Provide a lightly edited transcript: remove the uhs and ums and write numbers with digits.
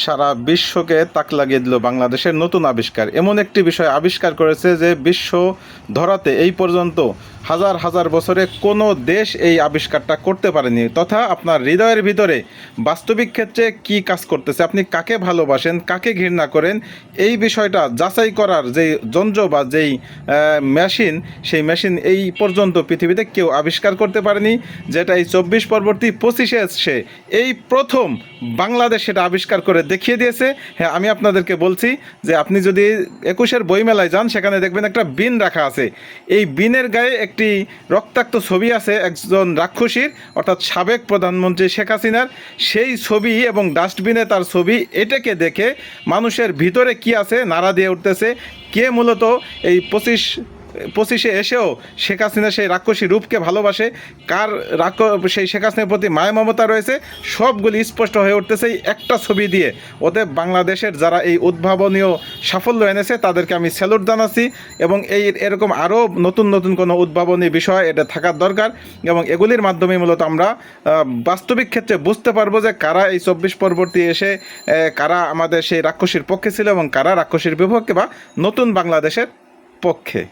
সারা বিশ্বকে তাক লাগিয়ে দিল বাংলাদেশের নতুন আবিষ্কার। এমন একটি বিষয় আবিষ্কার করেছে যে বিশ্ব ধরাতে এই পর্যন্ত হাজার হাজার বছরে কোনো দেশ এই আবিষ্কারটা করতে পারেনি। তথা আপনার হৃদয়ের ভিতরে বাস্তবিক ক্ষেত্রে কি কাজ করতেছে, আপনি কাকে ভালোবাসেন, কাকে ঘৃণা করেন, এই বিষয়টা যাচাই করার যেই যন্ত্র বা যেই মেশিন, সেই মেশিন এই পর্যন্ত পৃথিবীতে কেউ আবিষ্কার করতে পারেনি। যেটা এই 24 পরবর্তী 25-এ এসছে, এই প্রথম বাংলাদেশ সেটা আবিষ্কার করে দেখিয়ে দিয়েছে। হ্যাঁ, আমি আপনাদেরকে বলছি যে আপনি যদি 21-এর বইমেলায় যান, সেখানে দেখবেন একটা বিন রাখা আছে। এই বিনের গায়ে একটি রক্তাক্ত ছবি আছে একজন রাক্ষসীর, অর্থাৎ সাবেক প্রধানমন্ত্রী শেখ হাসিনার। সেই ছবি এবং ডাস্টবিনে তার ছবি, এটাকে দেখে মানুষের ভিতরে কি আছে নাড়া দিয়ে উঠতেছে। কে মূলত এই 25-এ এসেও শেখ হাসিনা সেই রাক্ষসী রূপকে ভালোবাসে, কার সেই শেখ হাসিনার প্রতি মায়া মমতা রয়েছে, সবগুলি স্পষ্ট হয়ে উঠতেছে এই একটা ছবি দিয়ে। ওদের বাংলাদেশের যারা এই উদ্ভাবনীয় সাফল্য এনেছে তাদেরকে আমি স্যালুট জানাচ্ছি। এবং এরকম আরও নতুন নতুন কোনো উদ্ভাবনী বিষয় এটা থাকার দরকার, এবং এগুলির মাধ্যমে মূলত আমরা বাস্তবিক ক্ষেত্রে বুঝতে পারবো যে কারা এই 24 পরবর্তী এসে কারা আমাদের সেই রাক্ষসীর পক্ষে ছিল এবং কারা রাক্ষসীর বিপক্ষে বা নতুন বাংলাদেশের পক্ষে।